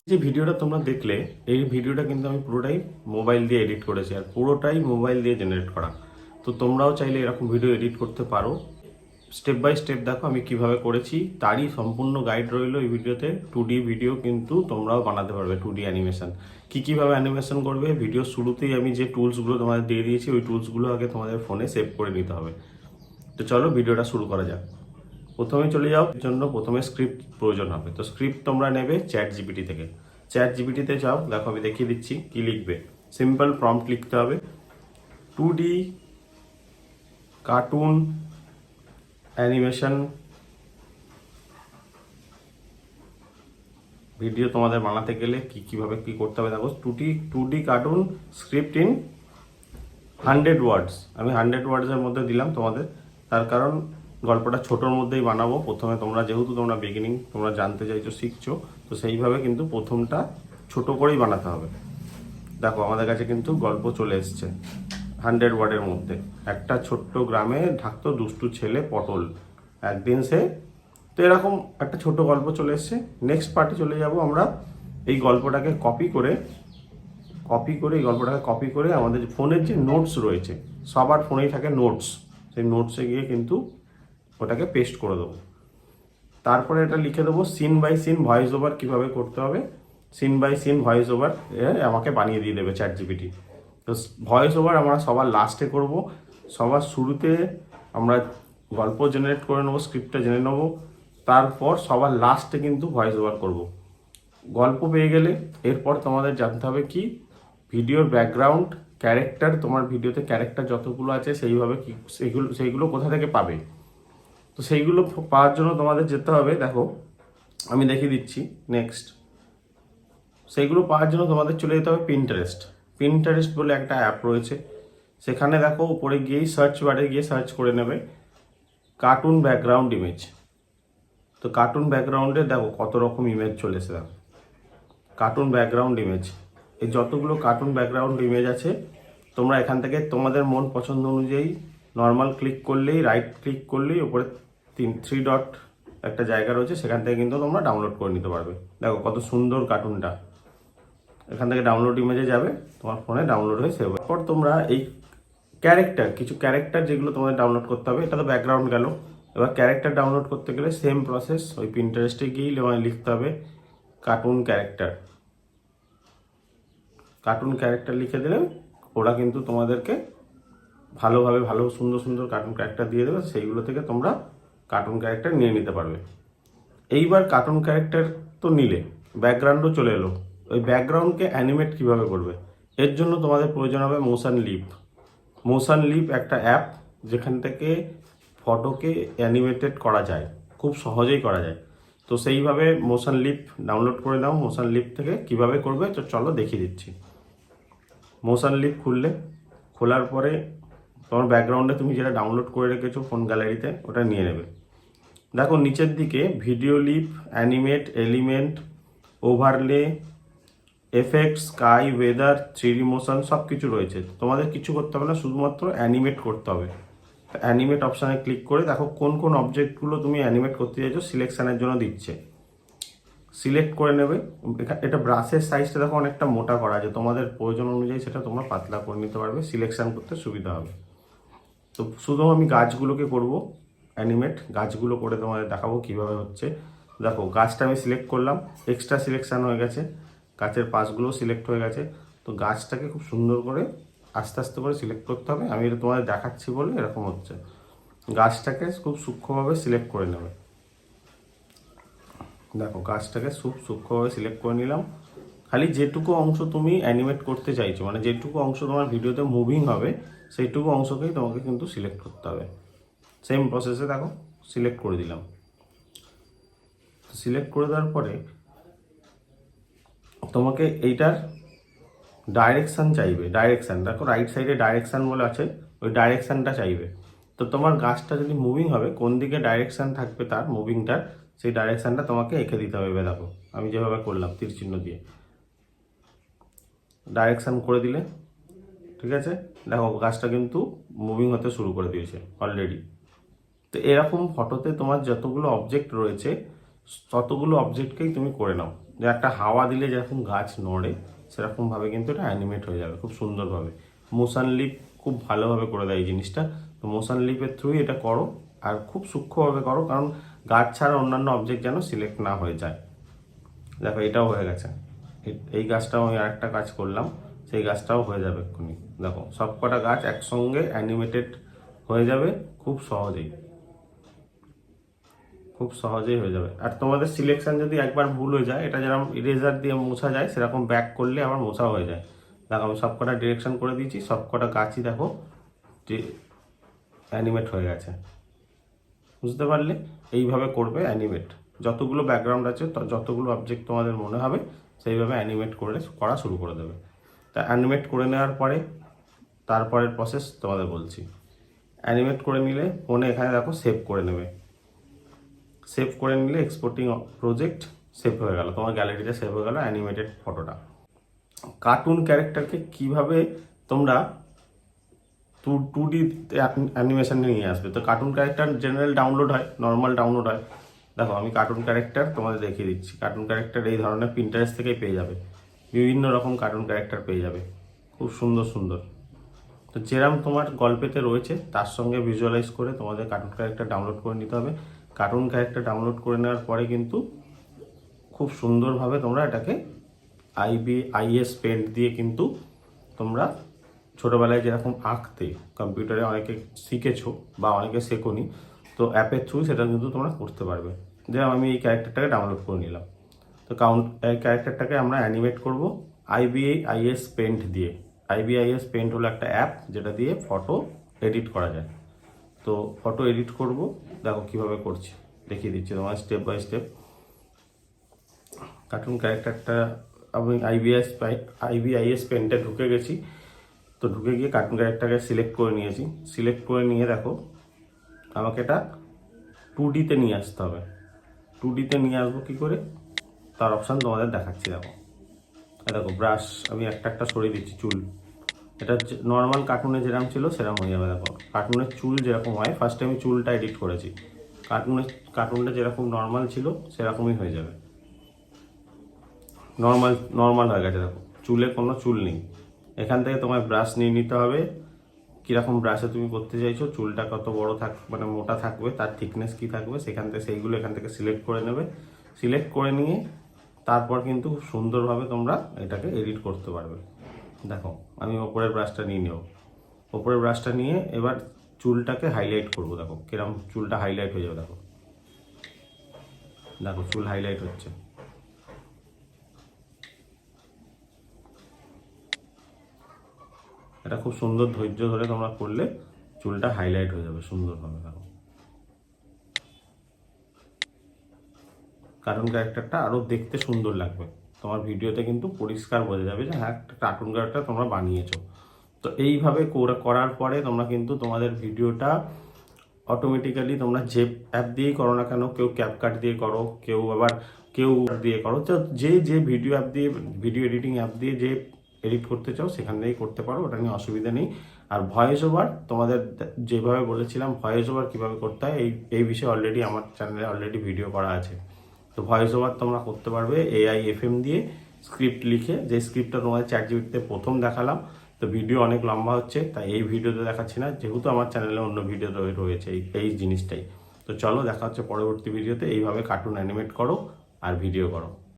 যে ভিডিওটা তোমরা দেখলে, এই ভিডিওটা কিন্তু আমি পুরোটাই মোবাইল দিয়ে এডিট করেছি, আর পুরোটাই মোবাইল দিয়ে জেনারেট করা। তো তোমরাও চাইলে এরকম ভিডিও এডিট করতে পারো। স্টেপ বাই স্টেপ দেখো আমি কিভাবে করেছি, তারই সম্পূর্ণ গাইড রইলো এই ভিডিওতে। 2D ভিডিও কিন্তু তোমরাও বানাতে পারবে, 2D অ্যানিমেশন। কীভাবে অ্যানিমেশন করবে, ভিডিও শুরুতেই আমি যে টুলসগুলো তোমাদের দিয়ে দিয়েছি, ওই টুলসগুলো আগে তোমাদের ফোনে সেভ করে নিতে হবে। তো চলো ভিডিওটা শুরু করা যাক। প্রথমে চলে যাও, এর জন্য প্রথমে স্ক্রিপ্ট প্রয়োজন হবে। তো স্ক্রিপ্ট তোমরা নেবে চ্যাট জিপিটি থেকে। চ্যাট জিপিটিতে যাও, দেখো আমি দেখিয়ে দিচ্ছি কি লিখবে। সিম্পল প্রম্পট লিখতে হবে, 2D কার্টুন অ্যানিমেশন ভিডিও তোমাদের বানাতে গেলে কিভাবে কি করতে হবে দেখো। 2D কার্টুন স্ক্রিপ্ট ইন 100 ওয়ার্ডস। আমি 100 ওয়ার্ডসের মধ্যে দিলাম তোমাদের, তার কারণ গল্পটা ছোটোর মধ্যেই বানাবো। প্রথমে তোমরা যেহেতু তোমরা বিগিনিং, তোমরা জানতে চাইছো, শিখছো, তো সেইভাবে কিন্তু প্রথমটা ছোট করেই বানাতে হবে। দেখো আমাদের কাছে কিন্তু গল্প চলে এসছে 100 ওয়ার্ডের মধ্যে। একটা ছোট্ট গ্রামে থাকতো দুষ্টু ছেলে পটল, একদিন সে, তো এরকম একটা ছোট গল্প চলে এসছে। নেক্সট পার্টে চলে যাব আমরা। এই গল্পটাকে কপি করে এই গল্পটাকে কপি করে আমাদের ফোনের যে নোটস রয়েছে, সবার ফোনেই থাকে নোটস, সেই নোটসে গিয়ে কিন্তু ওটাকে পেস্ট করে দেবো। তারপরে এটা লিখে দেবো scene by scene voice over কীভাবে করতে হবে। Scene by scene voice over আমাকে বানিয়ে দিয়ে দেবে চ্যাট জিপিটি। তো ভয়েস ওভার আমরা সবার লাস্টে করব, সবার শুরুতে আমরা গল্প জেনারেট করে নেবো, স্ক্রিপ্টটা জেনে নেবো, তারপর সবার লাস্টে কিন্তু ভয়েস ওভার করব। গল্প পেয়ে গেলে এরপর তোমাদের জানতে হবে কি, ভিডিওর ব্যাকগ্রাউন্ড, ক্যারেক্টার, তোমার ভিডিওতে ক্যারেক্টার যতগুলো আছে সেইভাবে কি সেইগুলো কোথা থেকে পাবে। তো সেইগুলো পাওয়ার জন্য তোমাদের যেতে হবে, দেখো আমি দেখিয়ে দিচ্ছি নেক্সট। সেইগুলো পাওয়ার জন্য তোমাদের চলে যেতে হবে পিন্টারেস্ট বলে একটা অ্যাপ রয়েছে। সেখানে দেখো উপরে গিয়েই সার্চ বারে গিয়ে সার্চ করে নেবে কার্টুন ব্যাকগ্রাউন্ড ইমেজ। তো কার্টুন ব্যাকগ্রাউন্ডে দেখো কত রকম ইমেজ চলে এসে, দেখো কার্টুন ব্যাকগ্রাউন্ড ইমেজ। এই যতগুলো কার্টুন ব্যাকগ্রাউন্ড ইমেজ আছে, তোমরা এখান থেকে তোমাদের মন পছন্দ অনুযায়ী নর্মাল ক্লিক করলেই, রাইট ক্লিক করলেই ওপরে 3 ডট একটা জায়গা রয়েছে, সেখান থেকে কিন্তু তোমরা ডাউনলোড করে নিতে পারবে। দেখো কত সুন্দর কার্টুনটা, এখান থেকে ডাউনলোড ইমেজে যাবে, তোমার ফোনে ডাউনলোড হয়ে সেভ। এরপর তোমরা এই কিছু ক্যারেক্টার যেগুলো তোমাদের ডাউনলোড করতে হবে, এটা তো ব্যাকগ্রাউন্ড গেল। এবার ক্যারেক্টার ডাউনলোড করতে গেলে সেম প্রসেস, ওই পিন্টারেস্টে গিয়েই লিখতে হবে কার্টুন ক্যারেক্টার লিখে দিলে ওরা কিন্তু তোমাদেরকে ভালো সুন্দর সুন্দর কার্টুন ক্যারেক্টার দিয়ে দেবে। সেইগুলো থেকে তোমরা কার্টুন ক্যারেক্টার নিয়ে নিতে পারবে। এইবার কার্টুন ক্যারেক্টার তো নিলে, ব্যাকগ্রাউন্ডও চলে এলো। ওই ব্যাকগ্রাউন্ডকে অ্যানিমেট কিভাবে করবে, এর জন্য তোমাদের প্রয়োজন হবে মোশন লিপ একটা অ্যাপ, যেখান থেকে ফটোকে অ্যানিমেটেড করা যায়, খুব সহজেই করা যায়। তো সেইভাবে মোশন লিপ ডাউনলোড করে নাও। মোশন লিপ থেকে কিভাবে করবে তো চলো দেখিয়ে দিচ্ছি। মোশন লিপ খোলার পরে তোমার ব্যাকগ্রাউন্ডে তুমি যেটা ডাউনলোড করে রেখেছো ফোন গ্যালারিতে, ওটা নিয়ে নেবে। দেখো নিচের দিকে video leap, animate, element, overlay, effect, sky, weather, 3D motion সব কিছু রয়েছে। তোমাদের কিছু করতে হবে না, শুধুমাত্র অ্যানিমেট করতে হবে। অ্যানিমেট অপশানে ক্লিক করে দেখো কোন অবজেক্টগুলো তুমি অ্যানিমেট করতে চাইছো, সিলেকশানের জন্য দিচ্ছে, সিলেক্ট করে নেবে। এটা ব্রাশের সাইজটা দেখো অনেকটা মোটা করা আছে, তোমাদের প্রয়োজন অনুযায়ী সেটা তোমরা পাতলা করে নিতে পারবে, সিলেকশান করতে সুবিধা হবে। তো শুধু আমি গাছগুলোকে করব অ্যানিমেট, গাছগুলো করে তোমাদের দেখাবো কিভাবে হচ্ছে। দেখো গাছটা আমি সিলেক্ট করলাম, এক্সট্রা সিলেকশান হয়ে গেছে, গাছের পাশগুলো সিলেক্ট হয়ে গেছে। তো গাছটাকে খুব সুন্দর করে আস্তে আস্তে করে সিলেক্ট করতে হবে। আমি এটা তোমাদের দেখাচ্ছি বলে এরকম হচ্ছে। গাছটাকে খুব সূক্ষ্মভাবে সিলেক্ট করে নেবে। দেখো গাছটাকে খুব সূক্ষ্মভাবে সিলেক্ট করে নিলাম। খালি যেটুকু অংশ তুমি অ্যানিমেট করতে চাইছো, মানে যেটুকু অংশ তোমার ভিডিওতে মুভিং হবে, সেইটুকু অংশকেই তোমাকে কিন্তু সিলেক্ট করতে হবে। সেম প্রসেসে দেখো সিলেক্ট করে দিলাম। সিলেক্ট করে দেওয়ার পরে তোমাকে এইটার ডাইরেকশান চাইবে। দেখো রাইট সাইডে ডাইরেকশান বলে আছে, ওই ডাইরেকশানটা চাইবে। তো তোমার গাছটা যদি মুভিং হবে, কোন দিকে ডাইরেকশান থাকবে তার মুভিংটার, সেই ডাইরেকশানটা তোমাকে এঁকে দিতে হবে। দেখো আমি যেভাবে করলাম তীর চিহ্ন দিয়ে ডাইরেকশান করে দিলে, ঠিক আছে। দেখো গাছটা কিন্তু মুভিং হতে শুরু করে দিয়েছে অলরেডি। তো এরকম ফটোতে তোমার যতগুলো অবজেক্ট রয়েছে ততগুলো অবজেক্টকেই তুমি করে নাও। যে একটা হাওয়া দিলে যেরকম গাছ নড়ে সেরকমভাবে কিন্তু এটা অ্যানিমেট হয়ে যাবে খুব সুন্দরভাবে। মোশন লিপ খুব ভালোভাবে করে দেয় এই জিনিসটা। তো মোশন লিপের থ্রুই এটা করো, আর খুব সূক্ষ্মভাবে করো, কারণ গাছ ছাড়া অন্যান্য অবজেক্ট যেন সিলেক্ট না হয়ে যায়। দেখো এটাও হয়ে গেছে, এই গাছটাও আমি আরেকটা কাজ করলাম, সেই গাছটাও হয়ে যাবে এক্ষুনি। দেখো সব কটা গাছ একসঙ্গে অ্যানিমেটেড হয়ে যাবে খুব সহজেই, খুব সহজেই হয়ে যাবে। আর তোমাদের সিলেকশন যদি একবার ভুল হয়ে যায়, এটা যেরকম ইরেজার দিয়ে মোছা যায় সেরকম ব্যাক করলে আবার মোছা হয়ে যায়। দেখো আমি সব কটা ডিরেকশন করে দিয়েছি, সব কটা গাছই দেখো যে অ্যানিমেট হয়ে গেছে। বুঝতে পারলে? এইভাবে করবে অ্যানিমেট, যতগুলো ব্যাকগ্রাউন্ড আছে যতগুলো অবজেক্ট তোমাদের মনে হবে সেইভাবে অ্যানিমেট করা শুরু করে দেবে। তা অ্যানিমেট করে নেওয়ার পরে তারপরের প্রসেস তোমাদের বলছি। অ্যানিমেট করে নিলে ফোনে এখানে দেখো সেভ করে নেবে, সেভ করে নিলে এক্সপোর্টিং প্রজেক্ট সেভ হয়ে গেল, তোমার গ্যালারিতে সেভ হয়ে গেল অ্যানিমেটেড ফটোটা। কার্টুন ক্যারেক্টারকে কিভাবে তোমরা 2D অ্যানিমেশনে নিয়ে আসবে? তো কার্টুন ক্যারেক্টার জেনারেল ডাউনলোড হয়, নর্মাল ডাউনলোড হয়। দেখো আমি কার্টুন ক্যারেক্টার তোমাদের দেখিয়ে দিচ্ছি। কার্টুন ক্যারেক্টার এই ধরনের পিন্টারেস্ট থেকেই পেয়ে যাবে, বিভিন্ন রকম কার্টুন ক্যারেক্টার পেয়ে যাবে, খুব সুন্দর সুন্দর। তো যেরকম তোমার গল্পেতে রয়েছে তার সঙ্গে ভিজুয়ালাইজ করে তোমাদের কার্টুন ক্যারেক্টার ডাউনলোড করে নিতে হবে। কার্টুন ক্যারেক্টার ডাউনলোড করে নেওয়ার পরে কিন্তু খুব সুন্দরভাবে তোমরা এটাকে IS পেন্ট দিয়ে কিন্তু তোমরা ছোটোবেলায় যেরকম আঁকতে কম্পিউটারে অনেকে শিখেছো বা অনেকে শেখোনি, তো অ্যাপের থ্রু সেটা কিন্তু তোমরা করতে পারবে। যেরকম আমি এই ক্যারেক্টারটাকে ডাউনলোড করে নিলাম, তো এই ক্যারেক্টারটাকে আমরা অ্যানিমেট করব IS পেন্ট দিয়ে। IS পেন্ট হলো একটা অ্যাপ যেটা দিয়ে ফটো এডিট করা যায়। তো ফটো এডিট করব, দেখো কিভাবে করছি দেখিয়ে দিচ্ছি তোমার স্টেপ বাই স্টেপ। কার্টুন ক্যারেক্টারটা আমি IS পেন্টে ঢুকে গেছি। তো ঢুকে গিয়ে কার্টুন ক্যারেক্টারকে সিলেক্ট করে নিয়েছি। সিলেক্ট করে নিয়ে দেখো আমাকে এটা 2Dতে নিয়ে আসতে হবে। 2Dতে নিয়ে আসবো কী করে তার অপশান তোমাদের দেখাচ্ছি। দেখো দেখো ব্রাশ আমি একটা একটা সরিয়ে দিচ্ছি। চুল এটা নর্মাল কার্টুনে যেরকম ছিল সেরকম হয়ে যাবে। দেখো কার্টুনের চুল যেরকম হয়, ফার্স্টে আমি চুলটা এডিট করেছি, কার্টুনটা যেরকম নর্মাল ছিল সেরকমই হয়ে যাবে। নর্মাল হয়ে গেছে। দেখো চুলে কোনো চুল নেই। এখান থেকে তোমায় ব্রাশ নিয়ে নিতে হবে, কীরকম ব্রাশে তুমি করতে চাইছো, চুলটা কত বড় মানে মোটা থাকবে, তার থিকনেস কী থাকবে, সেখান থেকে সেইগুলো এখান থেকে সিলেক্ট করে নেবে। সিলেক্ট করে নিয়ে তারপর কিন্তু খুব সুন্দরভাবে তোমরা এটাকে এডিট করতে পারবে। দেখো আমি ওপরের ব্রাশটা নিয়ে নেব, ওপরের ব্রাশটা নিয়ে এবার চুলটাকে হাইলাইট করব। দেখো কিরম চুলটা হাইলাইট হয়ে যাবে। দেখো দেখো চুল হাইলাইট হচ্ছে। এটা খুব সুন্দর ধৈর্য ধরে তোমরা করলে চুলটা হাইলাইট হয়ে যাবে সুন্দরভাবে। দেখো কার্টুন ক্যারেক্টারটা আরও দেখতে সুন্দর লাগবে, তোমার ভিডিওতে কিন্তু পরিষ্কার বোঝা যাবে যে হ্যাঁ একটা কার্টুন ক্যারেক্টার তোমরা বানিয়েছো। তো এইভাবে করার পরে তোমরা কিন্তু তোমাদের ভিডিওটা অটোমেটিক্যালি তোমরা যে অ্যাপ দিয়েই করো না কেন, কেউ ক্যাপকাট দিয়ে করো, কেউ দিয়ে করো, তো যে ভিডিও অ্যাপ দিয়ে, ভিডিও এডিটিং অ্যাপ দিয়ে যে এডিট করতে চাও সেখান থেকেই করতে পারো, ওটা নিয়ে অসুবিধা নেই। আর ভয়েস ওভার তোমাদের যেভাবে বলেছিলাম ভয়েস ওভার কীভাবে করতে হয় এই বিষয়ে অলরেডি আমার চ্যানেলে ভিডিও করা আছে। তো ভয়েস ওভার তোমরা করতে পারবে AI FM দিয়ে স্ক্রিপ্ট লিখে, যে স্ক্রিপ্টটা তোমাদের ChatGPT-তে প্রথম দেখালাম। তো ভিডিও অনেক লম্বা হচ্ছে তাই এই ভিডিওতে দেখাচ্ছি না, যেহেতু আমার চ্যানেলে অন্য ভিডিও রয়েছে এই জিনিসটাই। তো চলো দেখা হচ্ছে পরবর্তী ভিডিওতে। এইভাবে কার্টুন অ্যানিমেট করো আর ভিডিও করো।